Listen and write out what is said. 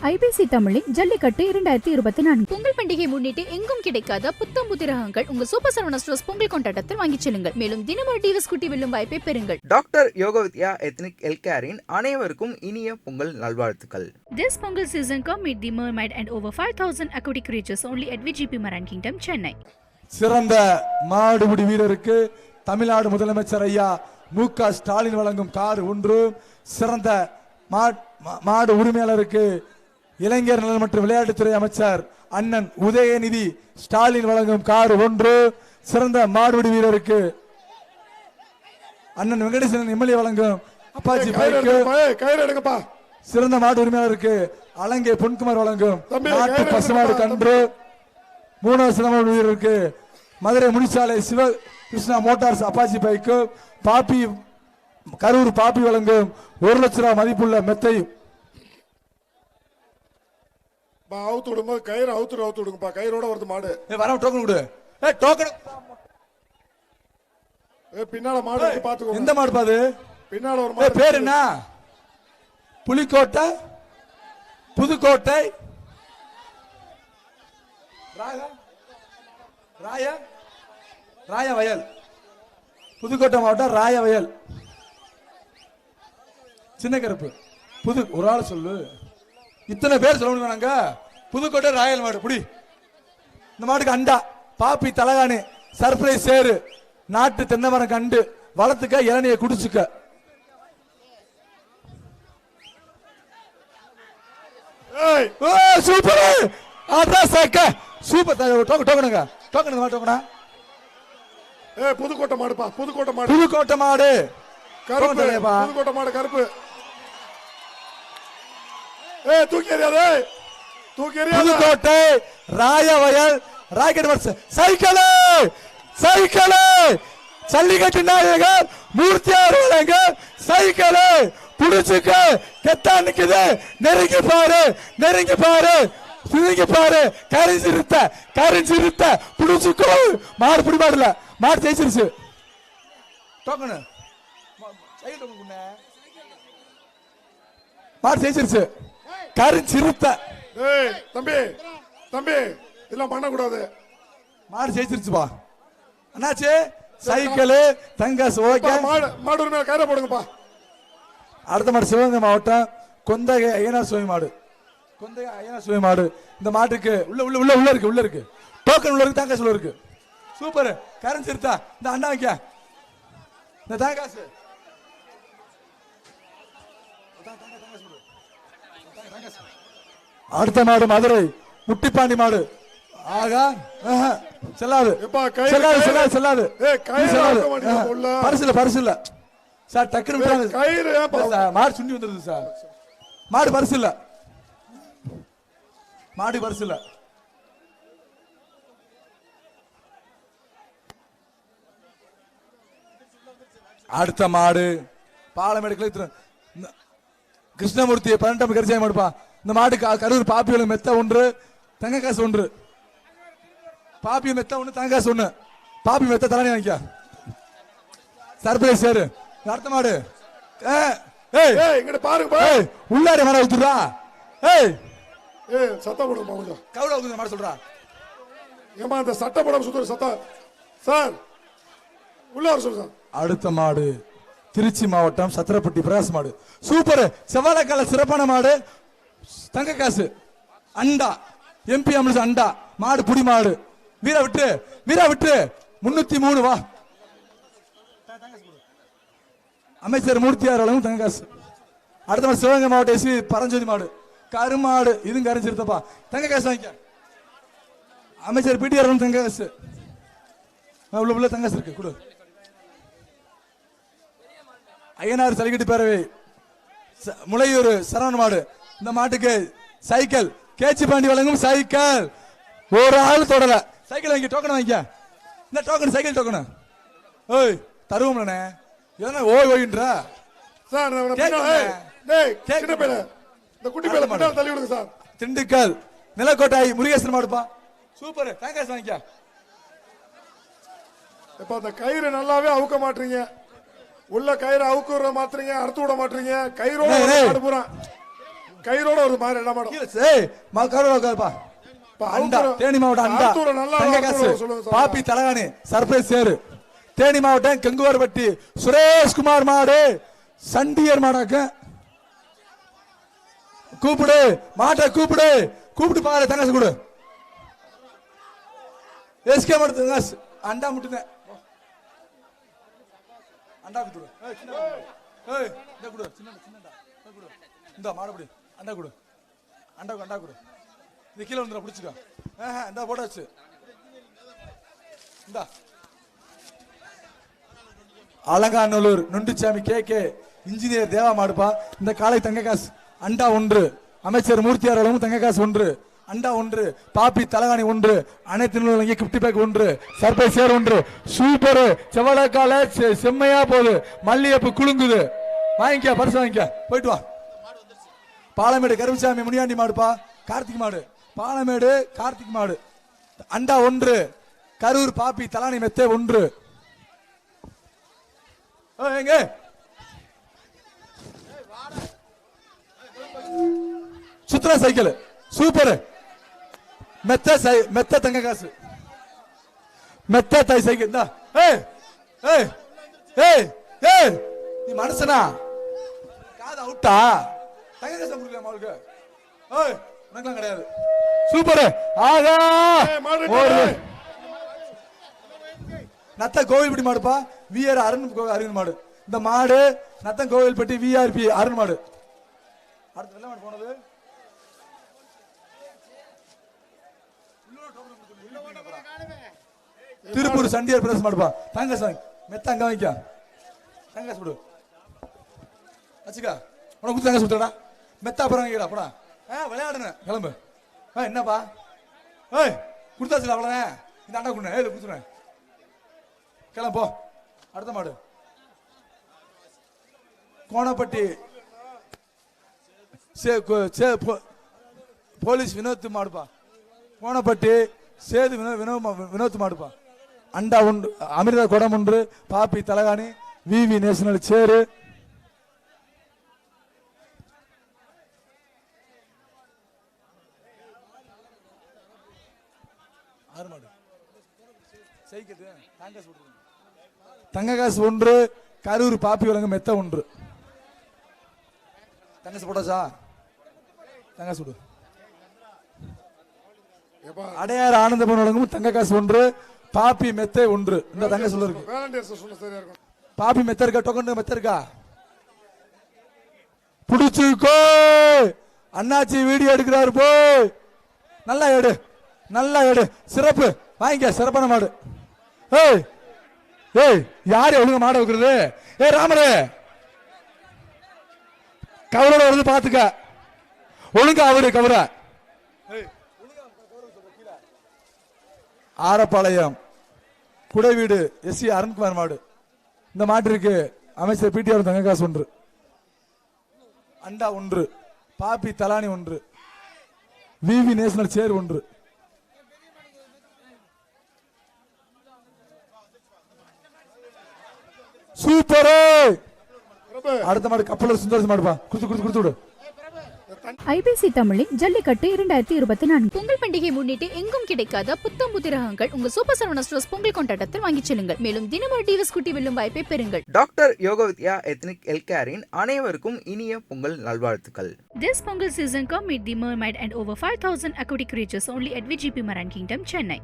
IBC தமிழின் ஜல்லிக்கட்டு 2024 பொங்கல் பண்டிகை முன்னிட்டு எங்கும் கிடைக்காத புத்தம் புதிரகங்கள் உங்கள் சூப்பர் சரவணா ஸ்டோர்ஸ் பொங்கல் கொண்டாட்டத்தில் வாங்கிச் செல்லுங்கள். மேலும் தினமும் டிவிஎஸ் குட்டி வெல்லும் வாய்ப்பை பெறுங்கள். டாக்டர் யோகவித்யா எத்னிக் ஹெல்த்கேரின் அனைவருக்கும் இனிய பொங்கல் நல்வாழ்த்துக்கள். This Pongal season come meet the mermaid and over 5,000 aquatic creatures only at VGP Maran Kingdom, Chennai. சிறந்த மாடுபிடி வீரருக்கு தமிழ்நாடு முதலமைச்சர் ஐயா மு.க. ஸ்டாலின் வழங்கும் கார் ஒன்று, சிறந்த மாடு உரிமையாளருக்கு இளைஞர் நலன் மற்றும் விளையாட்டுத்துறை அமைச்சர் அண்ணன் உதயநிதி ஸ்டாலின் வழங்கும் கார் ஒன்று, சிறந்த மாடுபிடி வீரருக்கு அண்ணன் வெங்கடேசன் எம்எல்ஏ வழங்கும் அப்பாச்சி பைக்கு, சிறந்த மாடு உரிமையாளருக்கு அலங்கை பொன்குமார் வழங்கும் நாட்டு பசுமாடு கன்று, மூணாவது சிறந்த மாடு வீரருக்கு Madurai Munichalai Sivakrishna motors Apache bike, Pappi Karur Pappi வழங்கும் 1 லட்ச ரூபாய் மதிப்புள்ள மெத்தை. அவுத்து விடும்போது கயிறு அவுத்து விடுங்கப்பா, கயிறோட வருது மாடு. வர டோக்கன் கொடு. டோக்கன் பின்னால மாடு பாத்துக்கோ. எந்த மாடு பாது? பின்னால ஒரு மாடு. பேர் என்ன? புலிக்கோட்டை, புதுக்கோட்டை, ராயவயல், புதுக்கோட்டை மாவட்டம் ராயவயல். சின்ன கருப்பு புது ஒரு ஆள் சொல்லு, இத்தனை பேர் சொல்ல வேணாங்க. புதுக்கோட்டை ராயல் மாடு புடி. இந்த மாட்டுக்கு அண்டா பாப்பி தலகாணி சர்ப்ரைஸ் சேரு, நாட்டு தென்னை மரம் கண்டு வளர்த்துக்க, இளநியை குடிச்சுக்க. Super super. டோக்கனுங்க டோக்கனா. புதுக்கோட்டை மாடுப்பா, புதுக்கோட்டை மாடு, புதுக்கோட்டை மாடு கருப்பு, புதுக்கோட்டை மாடு கருப்பு. புதுக்கோட்டை ராயவயல் ராக்கெட் வர்ஸ் சைக்கிள் ஜல்லிக்கட்டு நாயகர் மூர்த்தியார் வழங்க சைக்கிள் புடிச்சுக்க. கெத்தா நிக்குது, நெருங்கி பாரு கரிஞ்சிருத்த புடிச்சுக்கோ. மாடு புடி மாடுல மாடு ஜெயிச்சிருச்சு. டோக்கனு மாடு ஜெயிச்சிருச்சு. கரிஞ்சிருத்த தம்பி இதெல்லாம் பண்ணக்கூடாது. மாடு ஜெயிச்சிருச்சுப்பா. அண்ணாச்சு சைக்கிள் தங்காசு ஓகே. மாடு உரிமையில கயிறை போடுங்கப்பா. அடுத்த மாடு சிவகங்கை மாவட்டம் கொந்தகை ஐயனார் சுவை மாடு. கொந்தகை ஐயனார் சுவை மாடு. இந்த மாட்டுக்கு உள்ள இருக்கு டோக்கன் உள்ள இருக்கு, தங்காசு உள்ள இருக்கு. சூப்பர். கரிஞ்சிருத்தா. இந்த அண்ணா வைக்க இந்த தங்காசு. அடுத்த மாடு மதுரை முட்டிப்பாண்டி மாடு. ஆகா செல்லாது பரிசு இல்ல சார். டக்குனு மாடு சுண்டி வந்துருது சார். மாடு பரிசு இல்ல. அடுத்த மாடு பாலமேடு கிருஷ்ணமூர்த்தி 18 கரிசாய மாடுப்பா. இந்த மாடு கரூர் பாப்பி மெத்த ஒன்று, தங்க காசு ஒன்று. பாப்பி மெத்த ஒன்று, தங்க காசு ஒன்று. பாப்பி மெத்த தலைனி வாங்கிக்க. சர்ப்ரைஸ் சேரு. அடுத்த மாடு பாருங்க உள்ளாடி மாட ஊத்துறா. சத்தம் போடுங்க கவுட ஊத்துற மாட சொல்றா. ஏமா அந்த சட்டை போடாம சுத்துற சத்தம் சார் உள்ள வர சொல்லுங்க. அடுத்த மாடு திருச்சி மாவட்டம் சத்திரப்பட்டி பிரகாஷ் மாடு. சூப்பர். செவ்வாழைக்கால சிறப்பான மாடு. தங்க காசு அண்டா எம்பி அமிர்ஸ் அண்டா மாடு புடி மாடு. வீரா விட்டு 303 வா. அமைச்சர் மூர்த்தியார் வழங்கும் தங்க காசு. அடுத்த மாடு சிவகங்கை மாவட்டம் எஸ்வி பரஞ்சோதி மாடு கருமாடு. இதுவும் கரைஞ்சிருத்தப்பா. தங்க காசு வாங்கிக்க. அமைச்சர் பிடிஆர் வழங்கும் தங்க காசு. உள்ள தங்க காசு இருக்கு கொடு. ஐயனார் சலிக்கட்டு பேரவை முளையூர் சரவண மாடு. இந்த மாட்டுக்கு சைக்கிள் கேச்சி பாண்டி வழங்கும் சைக்கிள். ஒரு ஆள் தொடல. சைக்கிள் வாங்கி டோக்கன் வாங்கிக்க. இந்த டோக்கன் சைக்கிள் டோக்கன் ஓய் தருவோம்லண்ணே. எதனா ஓய்ன்றா சார். தள்ளி விடுங்க சார். திண்டுக்கல் நிலக்கோட்டாய் முருகேசன் மாடுப்பா. சூப்பர். தேங்காய் வாங்கிக்க. இப்ப அந்த கயிறு நல்லாவே அவுக்க மாட்டீங்க. உள்ள கயிறு அவுக்குற மாத்துறீங்க, அறுத்து விட மாட்டீங்க. கயிறோட கயிறோட ஒரு மாதிரி என்ன மேடம்? ஏய் கருவா உட்காருப்பா. அண்டா தேனி மாவட்டம் அண்டா தங்க காசு பாப்பி தலகாணி சர்ப்ரைஸ் சேரு. தேனி மாவட்டம் கெங்குவார்பட்டி சுரேஷ்குமார் மாடு சண்டியர் மாடாக்க கூப்பிடு மாட்டை கூப்பிட்டு பாரு தங்காசு கொடு. எஸ்கே மாடு தங்காசு அண்டா முட்டுங்க அண்டா குடு. ஏய் இந்த குடு சின்னடா குடு. இந்த மாடு அண்டா குடு அண்டா குடு. இது கீழே வந்துடும் பிடிச்சிக்கோ. இந்த போட்டாச்சு. இந்த அலங்காநல்லூர் நொண்டிச்சாமி கே இன்ஜினியர் தேவா மாடுப்பா. இந்த காலை தங்க காசு அண்டா 1. அமைச்சர் மூர்த்தியார் அளவும் தங்க காசு 1. அண்டா 1. பாப்பி தலகாணி 1. அனைத்து கிப்டி பேக் 1. சர்ப்ரைஸ் சேர் 1. சூப்பர் செவலக்கால செம்மையா போகுது. மல்லியப்பு குலுங்குது. வாங்கிக்க பரிசு வாங்கிக்க போயிட்டு வா. பாலமேடு கருப்புசாமி முனியாண்டி மாடுப்பா. கார்த்திக் மாடு பாலமேடு கார்த்திக் மாடு அண்டா 1. கரூர் பாப்பி தலானி மெத்தே 1. எங்க சுத்ரா சைக்கிள் சூப்பர் மெத்த தங்க காசு மெத்த தை சைக்கிள். நீ மனுஷனா காது அவுட்டா தங்க காசு கொடுக்கலாம் அவளுக்கு. உனக்கெல்லாம் கிடையாது. சூப்பர் ஆகா நத்த கோவில்பட்டி மாடுப்பா. விஆர் அருண் மாடு. இந்த மாடு நத்தம் கோவில்பட்டி விஆர்பி அருண் மாடு. அடுத்து வெள்ள மாடு போனது திருப்பூர் சண்டியர் பிரஸ் மாடுப்பா. தங்க சாங் மெத்த அங்க வாங்கிக்க தங்க சுடு வச்சுக்கா. உனக்கு குத்து தங்க சுட்டா மெத்த அப்புறம் வாங்கிடா போடா. விளையாடுன கிளம்பு. என்னப்பா கொடுத்தாச்சு அவ்வளோ. இந்த அண்டா குண்ண கொடுத்துறேன் கிளம்போ. அடுத்த மாடு கோணப்பட்டி போலீஸ் வினோத் மாடுப்பா. கோணப்பட்டி சேது வினோத் மாடுப்பா. அண்டா 1. அமிர்தா குடம் 1. பாப்பி தலகாணி விவி நேஷனல் சேரு. தங்க காசு 1. கரூர் பாப்பி வழங்க மெத்த 1. தங்கசு போட்டாச்சா தங்க சுடு. அடையாறு ஆனந்தபவன் வழங்கும் தங்க காசு 1. பாப்பி மெத்த 1. இந்த தங்க சொல்ல இருக்கு. பாப்பி மெத்த இருக்கா டோக்கன் மெத்த இருக்கா புடிச்சுக்கோ. அண்ணாச்சி வீடியோ எடுக்கிறாரு போய் நல்லா எடு சிறப்பு வாங்கிக்க சிறப்பான மாடு. யாரு ஒழுங்க மாட வைக்கிறது? ராமரே கவரோட வருது பாத்துக்க. ஒழுங்கா அவரு கவர. ஆரப்பாளையம் குடைவீடு எஸ்சி அருண்குமார் மாடு. இந்த மாட்டிற்கு அமைச்சர் பிடிஆர் தங்க காசு 1. அண்டா 1. பாப்பி தலானி 1. விவி நேஷனல் சேர் 1. சூப்பர். அடுத்த மாடு கப்பலர் சுந்தர் மாடுப்பா. குடுத்து விடு. ஐபிசி தமிழின் ஜல்லிக்கட்டு 2024 பொங்கல் பண்டிகை முன்னிட்டு எங்கும் கிடைக்காத புத்தம் புதிரகங்கள் உங்க சூப்பர் சரவணா ஸ்டோர்ஸ் பொங்கல் கொண்டாட்டத்தில் வாங்கிச் செல்லுங்கள். மேலும் தினமும் டிவிஎஸ் குட்டி வெல்லும் வாய்ப்பை பெறுங்கள். டாக்டர் யோகவித்யா எத்னிக் ஹெல்த்கேரின் அனைவருக்கும் இனிய பொங்கல் நல்வாழ்த்துக்கள். This Pongal season come meet the mermaid and over 5,000 aquatic creatures only at VGP Marine Kingdom, Chennai.